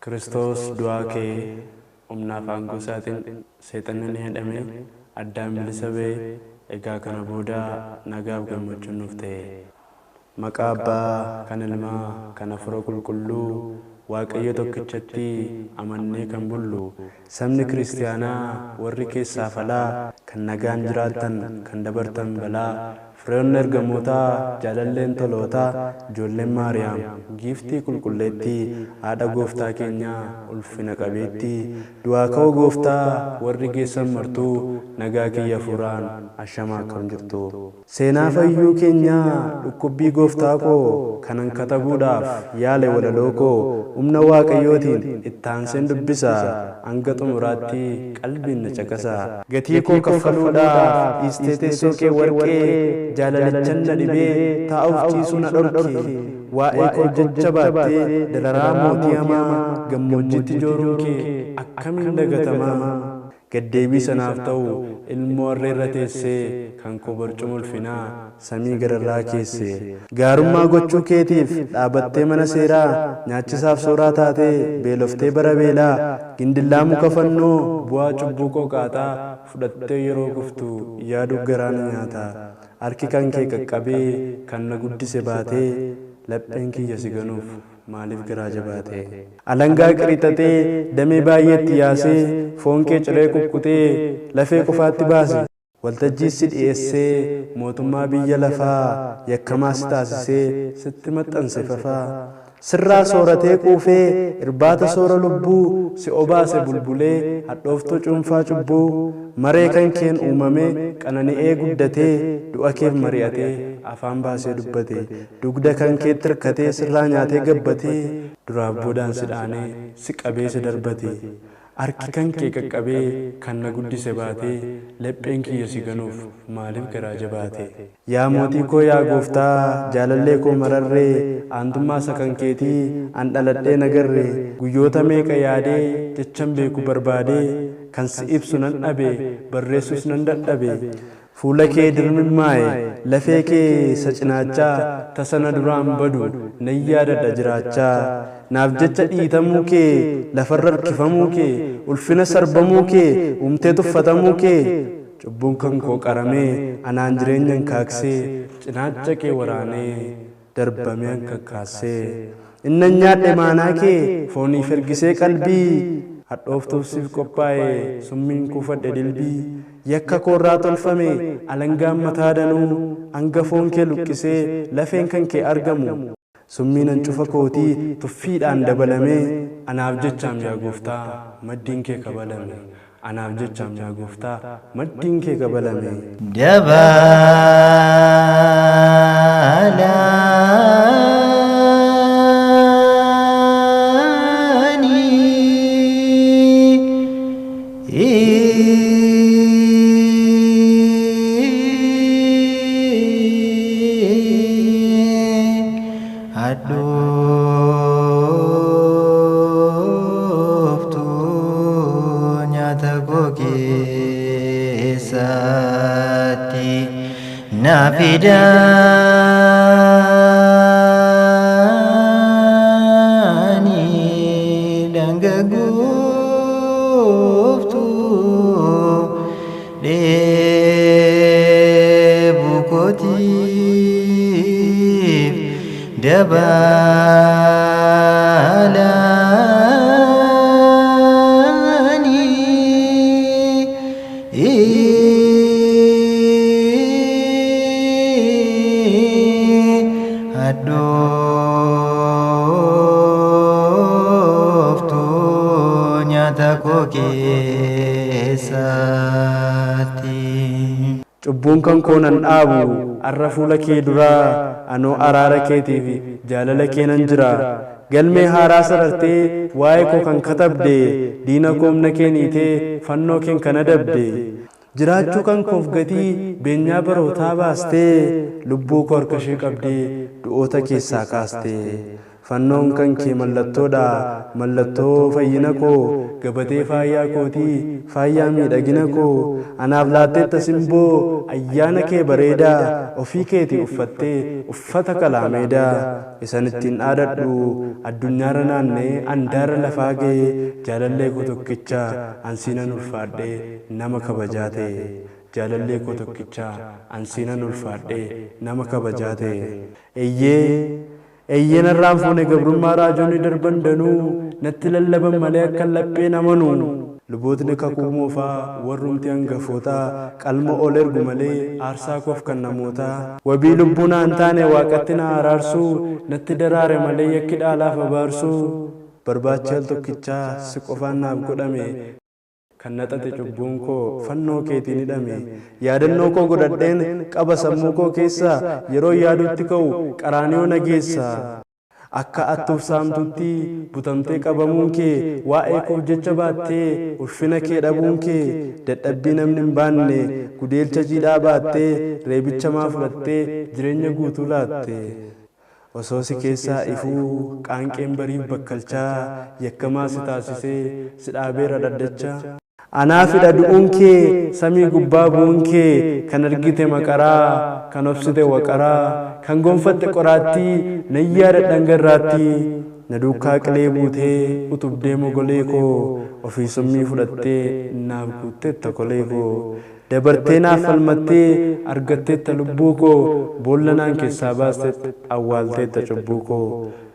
Kiristoos du'aa kee humnaaf aangoo isaatiin seexanni hidhamee addaan bilisa ba'ee egaa kana booda nagaaf gammachuun nuuf ta'e. Maqaa Abbaa kan Ilmaa kan Hafuura Qulqulluu Waaqayyo tokkichatti amannee kan bullu sabni kiristaanaa warri keessaa falaa kan nagaan jiraattan kan dabartan balaa firoonni ergamootaa jaalalleen tolootaa ijoolleen Maariyaam giiftii qulqulleettii haadha gooftaa keenyaa ulfina qabeettii du'aa ka'uu gooftaa warri geessan martuu nagaa kiyya hafuuraan ashamaa akkam jirtu. Seenaa fayyuu keenyaa dhukkubbii gooftaa koo kanan katabuudhaaf yaale walaloo koo humna waaqayyootiin ittaanseen dubbisa hanga xumuraatti qalbiin na caqasa. Gatii koo kaffaluudhaaf dhiistee teessoo kee warqee jaalalachan na dhibee taa'uuf ciisuu na dhorke waa'ee koo jajjabaattee dararaa mootii hamaa gammoojjitti jooruun kee akkamiin dagatamaa. Gaddeebii sanaaf ta'u ilmoo harreerra teessee kan koo barcuma ulfinaa samii gararraa keesse. Gaarummaa gochuu keetiif dhaabattee mana seeraa nyaachisaaf sooraa taatee beeloftee bara beelaa gindillaa muka fannoo bu'aa cubbuu koo qaaxaa fudhattee yeroo guftu yaaduuf garaan nyaata. Harki kan kee qaqqabee kan na guddise baatee lapheen kiyya si ganuuf maaliif garaa jabaate. Alangaa qirixatee damee baay'eetti yaasee foon kee ciree kukkutee lafee qofaatti baase. Waltajjiis si dhiyeessee mootummaa biyya lafaa yakkamaa si taasisee sitti maxxanse fafaa. Sirraa sooratee quufee irbaata soora lubbuu si obaase bulbulee hadhooftuu cuunfaa cubbuu maree kan keen uumamee qanani'ee guddatee du'a keef mari'atee afaan baasee dubbate dugda kan keetti hirkatee sirraa nyaatee gabbatee duraaf boodaan si dhaanee si qabee si darbate. Harki kan kee qaqqabee kan na guddise baatee lapheen kiyya si ganuuf maaliif garaa jabaate. Yaa mootii koo yaa gooftaa jaalallee koo mararree aantummaa isa kan keetii an dhaladhee nagarree guyyoota meeqa yaadee jechan beeku barbaadee kan si ibsu nan dhabe barreessus nan dadhabe. Fuula kee dirmimmaa'e lafee kee isa cinaachaa tasana duraan badu nan yaadadha jiraachaa. Naaf jecha dhiitamuu kee lafarra harkifamuu kee ulfina sarbamuu kee umtee tuffatamuu kee cubbuun kan koo qaramee anaan jireenyan kaaksee cinaacha kee waraanee darbamee an kakkaassee. Innan nyaadhe maanaa kee fooniif ergisee qalbii hadhooftuuf siif qophaa'e summiin kuufadhe dilbii. Yakka koorraa tolfame alangaan mataa danuu hanga foon kee luqqisee lafeen kan kee argamu. Summiinan cufa kootii tuffiidhaan dabalamee anaaf jechaam yaa gooftaa maddiin kee kabalame. Anaaf jechaam yaa gooftaa maddiin kee kabalame. Nafidani dangaguftu debukotif dabalani. Adoftu nyata koo keessatti. Cubbuun kan koo nan dhaabu arra fuula kee duraa anoo araara keetiif jaalala kee nan jira. Galmee haaraa sarartee waa'ee koo kan katabde diina koomna kee niitee fannoo keen kan adabde. Jiraachuu kan koof gatii beenyaa barootaa baastee lubbuu koo harka ishee qabdee du'oota keessaa kaastee. fannoon kan kee mallattoodha mallattoo fayyina koo gabatee faayyaa kootii faayyaa miidhagina koo anaaf laatteetta simboo ayyaana kee bareedaa ofii keetii uffattee uffata kalaameedaa isan ittiin dhaadadhu addunyaarra naannee andaara lafaa ga'ee jaalallee koo tokkicha ansiinan ulfaadhee nama kabajaa ta'e jaalallee koo tokkicha ansiinan ulfaadhee nama kabajaa ta'e eeyyeen irraan fuune gabrummaa raajoonni darban danuu natti lallaban malee akka lapheen amanu lubootni kakuu moofaa warrumti hangafootaa qalma ol ergu malee aarsaa koof kan namootaa wabii lubbuu naan taane waaqatti na araarsuu natti daraare malee yakki dhaalaaf abaarsuu barbaacha al tokkichaa si qofaan naaf godhame kan naxate cubbuun koo fannoo keetiin hidhame yaadannoo koo godhadheen qaba sammuu koo keessa yeroo yaadutti ka'u qaraaniyoo nageessa akka attuuf saamtutti butamtee qabamuun kee waa'ee koof jecha baattee ulfina kee dhabuun kee dadhabbii namni hin baanne gudeelcha jiidhaa baattee reebicha maa fudhattee jireenya guutuu laatte osoo si keessaa ifuu qaanqeen bariif bakkalchaa yakkamaa si taasisee si dhaabeera dhaddachaa anaafidha du'uun kee samii gubbaa bu'uun kee kan argite maqaraa kan obsite waqaraa kan gonfatte qoraattii nayyaada dhangarraattii na duukaa qilee buutee utubdee mogolee koo ofii summii fudhattee naaf guutteetta kolee koo dabartee naaf falmattee argatteetta lubbuu koo boolla naan keessaa baasteetta awwaalteetta cubbuu koo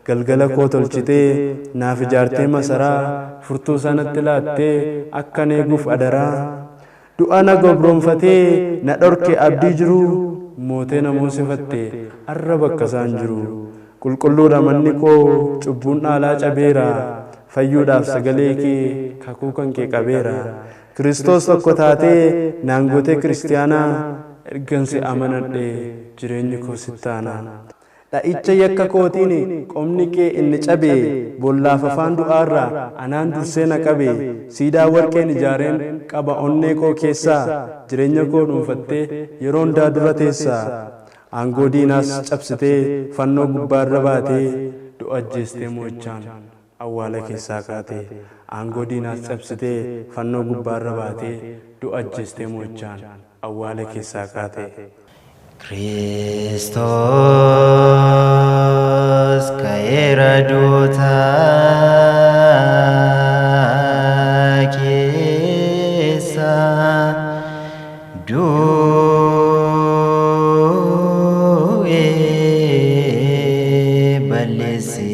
galgala koo tolchitee naaf ijaartee masaraa furtuu sanatti laattee akkan eeguuf adaraa du'a na gobroonfatee na dhorke abdii jiru mootee na moosifatte arra bakka isaan jiru qulqulluudha manni koo cubbuun dhaalaa cabeera fayyuudhaaf sagalee kee kakuu kan kee qabeera Kiristoos tokko taatee naangotee kiristiyaanaa ergansi amanadhe jireenyi koo sittaana dha'icha yakka kootiin qomni kee inni cabe bollaaf afaan du'aarraa anaan dursee na qabe siidaa warqeen ijaareen qaba onnee koo keessaa jireenya koo dhuunfattee yeroo hundaa dura teessaa aangoo diinaas cabsitee fannoo gubbaarra baatee du'a ajjeestee mo'ichaan awwaala keessaa kaatee aangoo diinaas cabsitee fannoo gubbaarra baatee du'a ajjeestee mo'ichaan awwaala keessaa kaatee Kristos ka'eera duuta keessa du'ee balleessee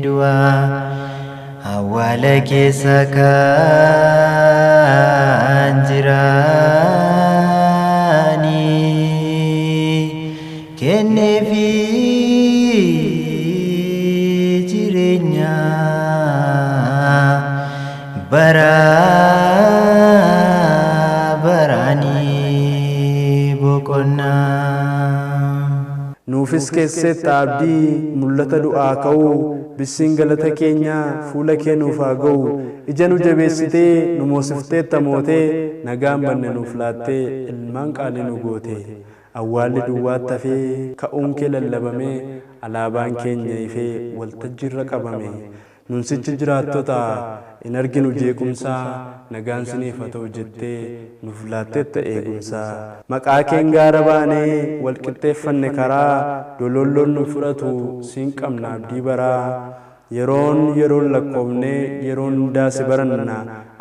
du'a awwaala keessa kan jira kenneefi jireenya bara baraanii boqonnaa nuufis keessatti abdii mul'ata du'aa ka'uu bissiin galata keenya fuula kee nuuf haa ga'u ija nu jabeessitee nu moosifteetta mootee nagaan banne nuuf laattee ilmaan qaalii nu goote awwaalli duwwaatti hafee ka'uun kee lallabamee alaabaan keenya ifee waltajjiirra qabame nunsichi jiraattota in arginu jeequmsaa nagaan siniif haa ta'u jettee nuuf laatteetta eegumsaa maqaa keen gaara baanee walqixxeeffanne karaa dololloon nu fudhatu siin qabna abdii baraa yeroon lakkoofnee yeroon hundaa si baranna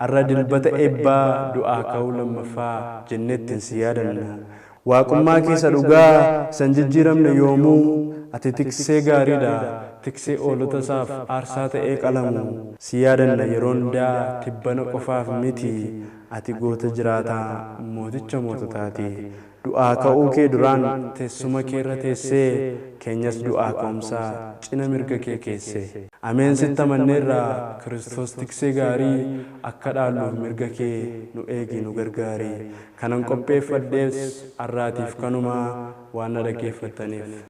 arra dilbata eebbaa du'aa ka'uu lammaffaa jenneettiin si yaadanna waaqummaa keessa dhugaa san jijjiiramne yoomuu ati tiksee gaariidha tiksee oolota isaaf aarsaa ta'ee qalamu si yaadanna yeroon hundaa tibbana qofaaf miti ati goota jiraataa mooticha moototaati du'aa ka'uu kee duraan teessuma keerra teessee keenyas du'aa ka'umsaa cina mirga kee keesse ameen sitti amanneerraa Kiristoos tiksee gaarii akka dhaalluuf mirga kee nu eegi nu gargaari kanan qopheeffadhees arraatiif kanumaa waan na dhaggeeffattaniif